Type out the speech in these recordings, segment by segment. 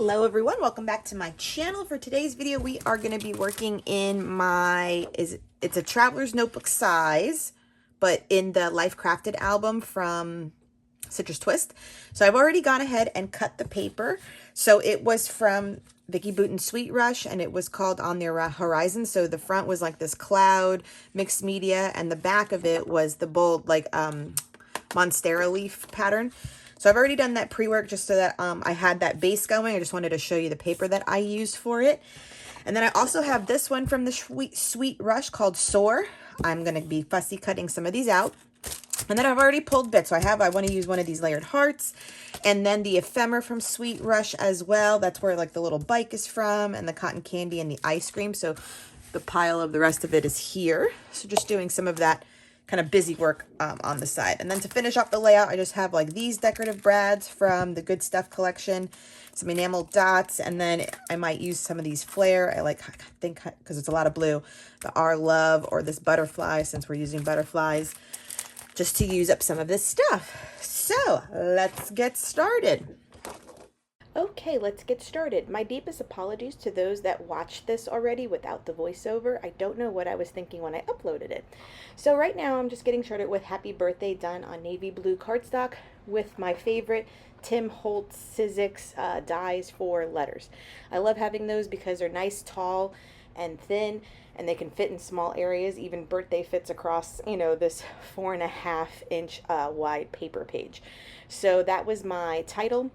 Hello everyone, welcome back to my channel. For today's video we are going to be working in my, it's a traveler's notebook size, but in the Life Crafted album from Citrus Twist. So I've already gone ahead and cut the paper. So it was from Vicki Boutin's Sweet Rush and it was called On the Horizon. So the front was like this cloud mixed media and the back of it was the bold like Monstera leaf pattern. So I've already done that pre-work just so that I had that base going. I just wanted to show you the paper that I used for it. And then I also have this one from the Sweet Rush called Soar. I'm going to be fussy cutting some of these out. And then I've already pulled bits. So I want to use one of these layered hearts. And then the ephemera from Sweet Rush as well. That's where like the little bike is from and the cotton candy and the ice cream. So the pile of the rest of it is here. So just doing some of that kind of busy work on the side. And then to finish up the layout, I just have like these decorative brads from the Good Stuff collection, some enamel dots, and then I might use some of these flare. I think because it's a lot of blue, the Our Love or this butterfly, since we're using butterflies, just to use up some of this stuff. So let's get started. Okay, let's get started. My deepest apologies to those that watched this already without the voiceover. I don't know what I was thinking when I uploaded it. So right now I'm just getting started with Happy Birthday done on navy blue cardstock with my favorite Tim Holtz Sizzix dies for letters. I love having those because they're nice, tall, and thin, and they can fit in small areas. Even birthday fits across, you know, this 4.5-inch wide paper page. So that was my title.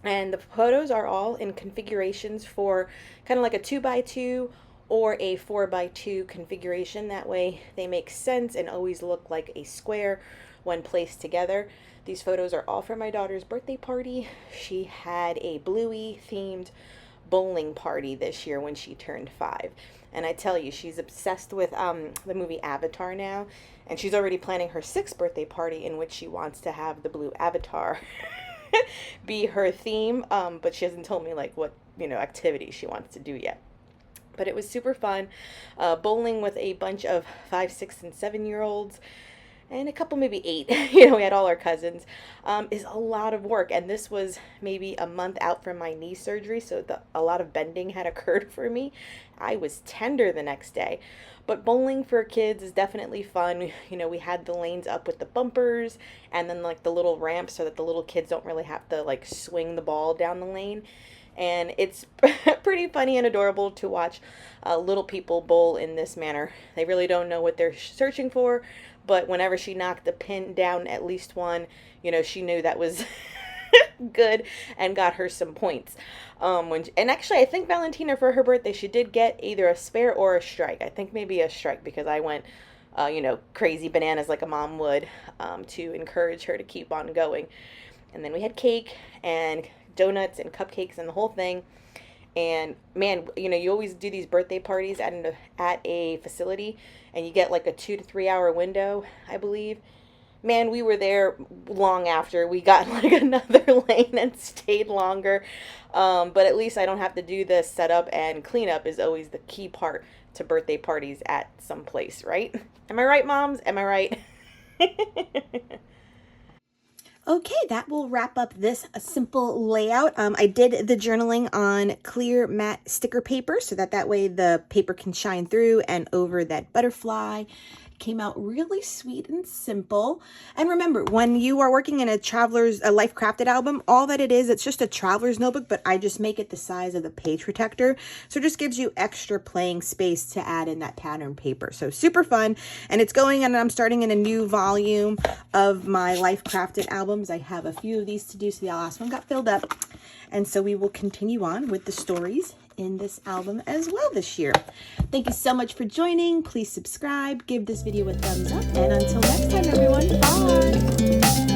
And the photos are all in configurations for kind of like a 2x2 or a 4x2 configuration. That way they make sense and always look like a square when placed together. These photos are all from my daughter's birthday party. She had a Bluey themed bowling party this year when she turned 5. And I tell you, she's obsessed with the movie Avatar now. And she's already planning her 6th birthday party in which she wants to have the blue avatar be her theme, but she hasn't told me like what, you know, activity she wants to do yet. But it was super fun, bowling with a bunch of 5, 6, and 7-year-olds and a couple, maybe 8, you know, we had all our cousins, is a lot of work. And this was maybe a month out from my knee surgery, so a lot of bending had occurred for me. I was tender the next day. But bowling for kids is definitely fun. You know, we had the lanes up with the bumpers and then like the little ramps so that the little kids don't really have to like swing the ball down the lane. And it's pretty funny and adorable to watch little people bowl in this manner. They really don't know what they're searching for, but whenever she knocked the pin down at least one, you know, she knew that was good and got her some points. And actually I think Valentina, for her birthday, she did get either a spare or a strike. I think maybe a strike because I went you know, crazy bananas like a mom would, to encourage her to keep on going. And then we had cake and donuts and cupcakes and the whole thing. And man, you know, you always do these birthday parties at a facility and you get like a 2 to 3 hour window, I believe. Man, we were there long after. We got like another lane and stayed longer. But at least I don't have to do the setup and cleanup is always the key part to birthday parties at some place, right? Am I right, moms? Am I right? Okay, that will wrap up this simple layout. I did the journaling on clear matte sticker paper so that way the paper can shine through and over that butterfly. Came out really sweet and simple. And remember, when you are working in a Life Crafted album, all that it is, it's just a traveler's notebook, but I just make it the size of the page protector. So it just gives you extra playing space to add in that pattern paper. So super fun. And it's going, and I'm starting in a new volume of my Life Crafted albums. I have a few of these to do, so the last one got filled up. And so we will continue on with the stories in this album as well this year. Thank you so much for joining. Please subscribe, give this video a thumbs up, and until next time, everyone, bye!